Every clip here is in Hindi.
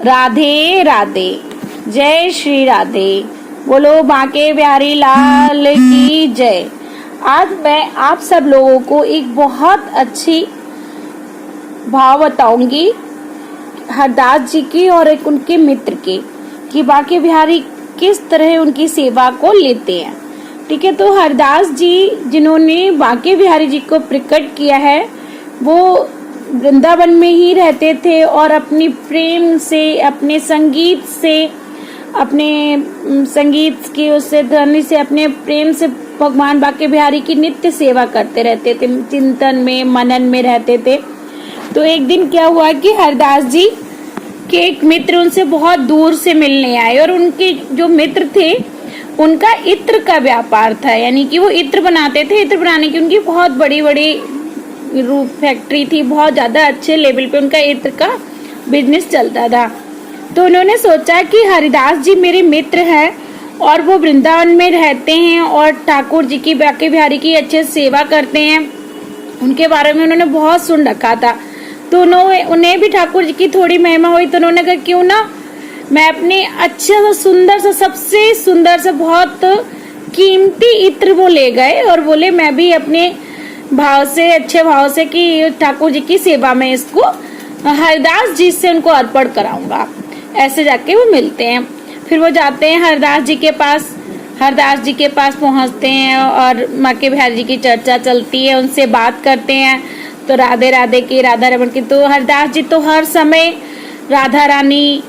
राधे राधे। जय श्री राधे। बोलो बांके बिहारी लाल की जय। आज मैं आप सब लोगों को एक बहुत अच्छी भाव बताऊंगी हरदास जी की और एक उनके मित्र की, कि बांके बिहारी किस तरह उनकी सेवा को लेते हैं। ठीक है, तो हरदास जी जिन्होंने बांके बिहारी जी को प्रकट किया है, वो वृंदावन में ही रहते थे और अपनी प्रेम से, अपने संगीत से, अपने संगीत की उससे ध्वनि से, अपने प्रेम से भगवान बांके बिहारी की नित्य सेवा करते रहते थे, चिंतन में मनन में रहते थे। तो एक दिन क्या हुआ कि हरदास जी के एक मित्र उनसे बहुत दूर से मिलने आए और उनके जो मित्र थे उनका इत्र का व्यापार था, यानी कि वो इत्र बनाते थे। इत्र बनाने की उनकी बहुत बड़ी बड़ी रूप फैक्ट्री थी, बहुत ज्यादा अच्छे लेवल पे उनका इत्र का बिजनेस चलता था। तो उन्होंने सोचा कि हरिदास जी मेरे मित्र हैं और वो वृंदावन में रहते हैं और ठाकुर जी की, बांके बिहारी की अच्छे सेवा करते हैं, उनके बारे में उन्होंने बहुत सुन रखा था। तो उन्हें भी ठाकुर जी की थोड़ी महिमा हुई, तो उन्होंने कहा क्यों ना मैं अपने अच्छा सा सुंदर सा, सबसे सुंदर सा, बहुत कीमती इत्र वो ले गए और बोले मैं भी अपने भाव से, अच्छे भाव से कि ठाकुर जी की सेवा में इसको हरदास जी से उनको अर्पण कराऊंगा। ऐसे जाके वो मिलते हैं, फिर वो जाते हैं हरदास जी के पास। हरदास जी के पास पहुंचते हैं और बांके बिहारी जी की चर्चा चलती है, उनसे बात करते हैं। तो राधे राधे की, राधा रमन की, तो हरदास जी तो हर समय राधा रानी,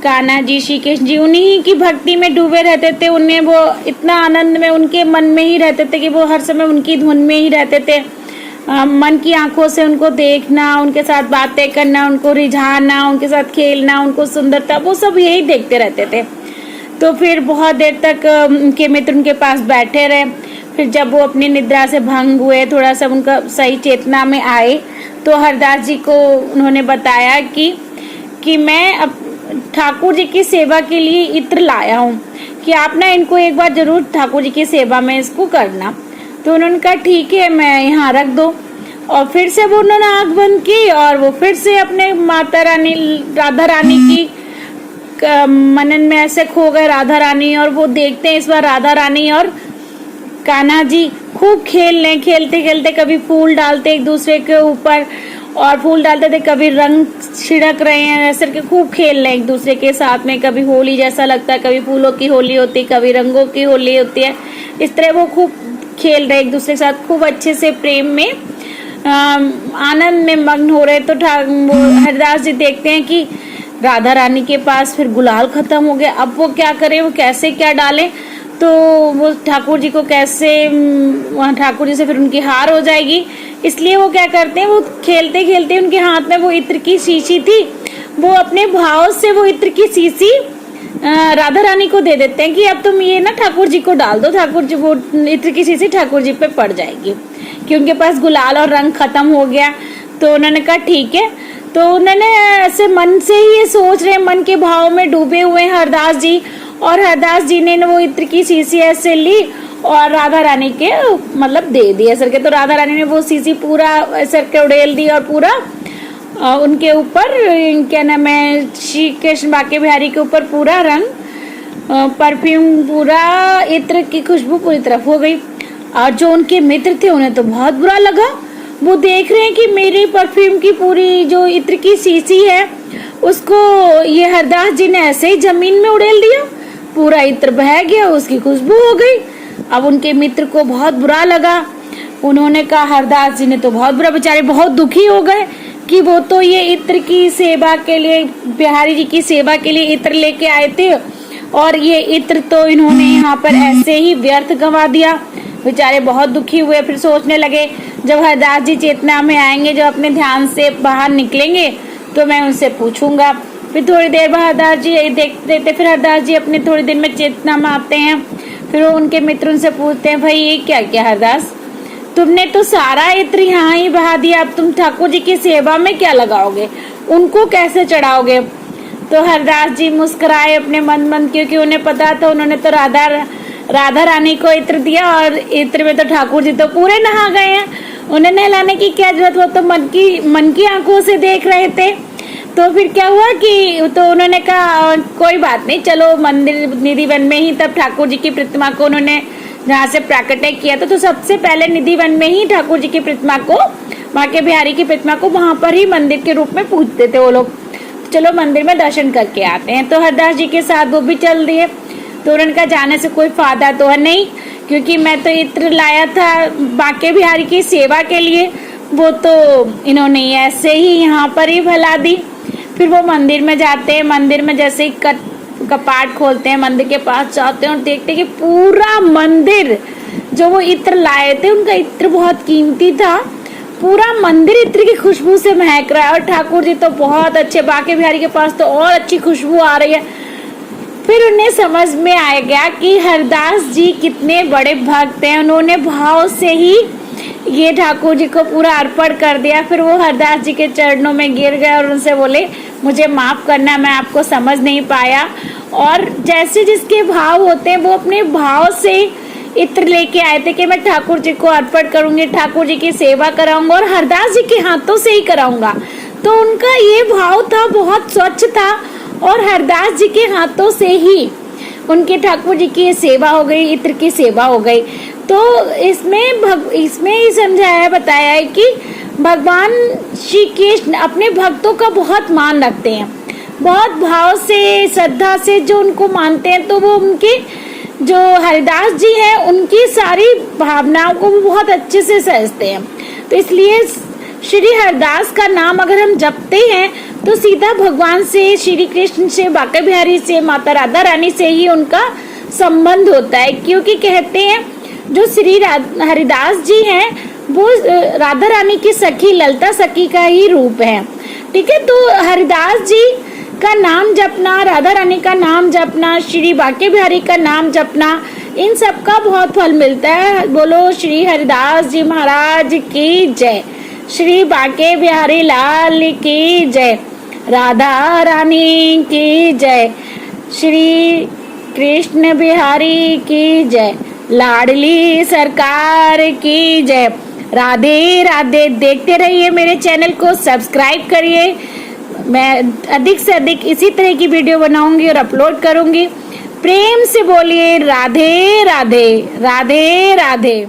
कान्हा जी, श्री कृष्ण जी, उन्हीं की भक्ति में डूबे रहते थे। उन्हें वो इतना आनंद में उनके मन में ही रहते थे कि वो हर समय उनकी धुन में ही रहते थे। मन की आंखों से उनको देखना, उनके साथ बातें करना, उनको रिझाना, उनके साथ खेलना, उनको सुंदरता, वो सब यही देखते रहते थे। तो फिर बहुत देर तक उनके मित्र उनके पास बैठे रहे। फिर जब वो अपनी निद्रा से भंग हुए, थोड़ा सा उनका सही चेतना में आए, तो हरदास जी को उन्होंने बताया कि मैं अब ठाकुर जी की सेवा के लिए इत्र लाया हूँ, कि आप ना इनको एक बार जरूर ठाकुर जी की सेवा में इसको करना। तो उन्होंने कहा ठीक है, मैं यहाँ रख दो। और फिर से वो उन्होंने आंख बंद की और वो फिर से अपने माता रानी, राधा रानी की मनन में ऐसे खो गए, राधा रानी। और वो देखते हैं इस बार राधा रानी और कान्हा जी खूब खेल रहे, खेलते खेलते कभी फूल डालते एक दूसरे के ऊपर और फूल डालते थे, कभी रंग छिड़क रहे हैं, ऐसे करके खूब खेल रहे हैं एक दूसरे के साथ में। कभी होली जैसा लगता है, कभी फूलों की होली होती है, कभी रंगों की होली होती है। इस तरह वो खूब खेल रहे एक दूसरे के साथ, खूब अच्छे से प्रेम में आनंद में मग्न हो रहे। तो हरदास जी देखते हैं कि राधा रानी के पास फिर गुलाल खत्म हो गया। अब वो क्या करें, वो कैसे क्या डालें, तो वो ठाकुर जी को कैसे, वहाँ ठाकुर जी से फिर उनकी हार हो जाएगी, इसलिए वो क्या करते हैं, वो खेलते खेलते उनके हाथ में वो इत्र की शीशी थी, वो अपने भाव से वो इत्र की शीशी राधा रानी को दे देते हैं कि अब तुम ये ना ठाकुर जी को डाल दो, ठाकुर जी, वो इत्र की शीशी ठाकुर जी पे पड़ जाएगी, कि उनके पास गुलाल और रंग खत्म हो गया। तो उन्होंने कहा ठीक है। तो उन्होंने ऐसे मन से ही ये सोच रहे, मन के भाव में डूबे हुए हैं हरदास जी, और हरदास जी ने वो इत्र की शीशी ऐसे ली और राधा रानी के मतलब दे दी ऐसे करके। तो राधा रानी ने वो शीशी पूरा ऐसे करके उड़ेल दी और पूरा उनके ऊपर, क्या नाम है, श्री कृष्ण बांके बिहारी के ऊपर पूरा रंग, परफ्यूम, पूरा इत्र की खुशबू पूरी तरफ हो गई। और जो उनके मित्र थे उन्हें तो बहुत बुरा लगा। वो देख रहे हैं कि मेरी परफ्यूम की पूरी जो इत्र की शीशी है उसको ये हरदास जी ने ऐसे ही जमीन में उड़ेल दिया, पूरा इत्र बह गया, उसकी खुशबू हो गई। अब उनके मित्र को बहुत बुरा लगा। उन्होंने कहा हरदास जी ने तो बहुत बुरा, बेचारे बहुत दुखी हो गए कि वो तो ये इत्र की सेवा के लिए, बिहारी जी की सेवा के लिए इत्र लेके आए थे और ये इत्र तो इन्होंने यहाँ पर ऐसे ही व्यर्थ गंवा दिया। बेचारे बहुत दुखी हुए। फिर सोचने लगे जब हरदास जी चेतना में आएंगे, जब अपने ध्यान से बाहर निकलेंगे तो मैं उनसे पूछूंगा। फिर थोड़ी देर बाद हरदास जी देखते थे, फिर हरदास जी अपने थोड़ी देर में चेतना में आते हैं। फिर वो उनके मित्र उनसे पूछते हैं, भाई ये क्या क्या हरदास, तुमने तो सारा इत्र यहाँ ही बहा दिया, अब तुम ठाकुर जी की सेवा में क्या लगाओगे, उनको कैसे चढ़ाओगे। तो हरदास जी मुस्कुराए अपने मन मन, क्योंकि उन्हें पता था, उन्होंने तो राधा रानी को इत्र दिया और इत्र में तो ठाकुर जी तो पूरे नहा गए हैं, उन्हें नहलाने की क्या जरूरत, वो तो मन की आंखों से देख रहे थे। तो फिर क्या हुआ कि तो उन्होंने कहा कोई बात नहीं, चलो मंदिर निधिवन में ही तब ठाकुर जी की प्रतिमा को उन्होंने जहाँ से प्राकट्य किया था, तो सबसे पहले निधिवन में ही ठाकुर जी की प्रतिमा को, बांके बिहारी की प्रतिमा को वहां पर ही मंदिर के रूप में पूजते थे वो लोग। चलो मंदिर में दर्शन करके आते हैं। तो हरदास जी के साथ वो भी चल दिए। तो उन्होंने कहा जाने से कोई फायदा तो है नहीं, क्योंकि मैं तो इत्र लाया था बांके बिहारी की सेवा के लिए, वो तो इन्होंने ऐसे ही यहाँ पर ही भला दी। फिर वो मंदिर में जाते हैं। मंदिर में जैसे ही कपाट खोलते हैं, मंदिर के पास जाते हैं और देखते हैं कि पूरा मंदिर जो वो इत्र लाए थे, उनका इत्र बहुत कीमती था, पूरा मंदिर इत्र की खुशबू से महक रहा है। और ठाकुर जी तो बहुत अच्छे, बांके बिहारी के पास तो और अच्छी खुशबू आ रही है। फिर उन्हें समझ में आ गया कि हरदास जी कितने बड़े भक्त हैं। उन्होंने भाव से ही ये ठाकुर जी को पूरा अर्पण कर दिया। फिर वो हरदास जी के चरणों में गिर गए और उनसे बोले मुझे माफ करना, मैं आपको समझ नहीं पाया। और जैसे जिसके भाव होते हैं वो अपने भाव से इत्र लेके आए थे कि मैं ठाकुर जी को अर्पण करूंगी, ठाकुर जी की सेवा कराऊंगा और हरदास जी के हाथों से ही कराऊंगा। तो उनका ये भाव था, बहुत स्वच्छ था और हरदास जी के हाथों से ही उनके ठाकुर जी की सेवा हो गई, इत्र की सेवा हो गई। तो इसमें ही समझाया बताया है कि भगवान श्री कृष्ण अपने भक्तों का बहुत मान रखते हैं, बहुत भाव से, श्रद्धा से जो उनको मानते हैं। तो वो उनके जो हरिदास जी हैं उनकी सारी भावनाओं को वो बहुत अच्छे से समझते हैं। तो इसलिए श्री हरदास का नाम अगर हम जपते हैं तो सीधा भगवान से, श्री कृष्ण से, बांके बिहारी से, माता राधा रानी से ही उनका संबंध होता है। क्योंकि कहते हैं जो श्री हरिदास जी हैं वो राधा रानी की सखी, ललता सखी का ही रूप है। ठीक है, तो हरिदास जी का नाम जपना, राधा रानी का नाम जपना, श्री बांके बिहारी का नाम जपना, इन सब का बहुत फल मिलता है। बोलो श्री हरिदास जी महाराज की जय, श्री बांके बिहारी लाल की जय, राधा रानी की जय, श्री कृष्ण बिहारी की जय, लाडली सरकार की जय। राधे राधे। देखते रहिए मेरे चैनल को, सब्सक्राइब करिए। मैं अधिक से अधिक इसी तरह की वीडियो बनाऊंगी और अपलोड करूंगी। प्रेम से बोलिए राधे राधे, राधे राधे।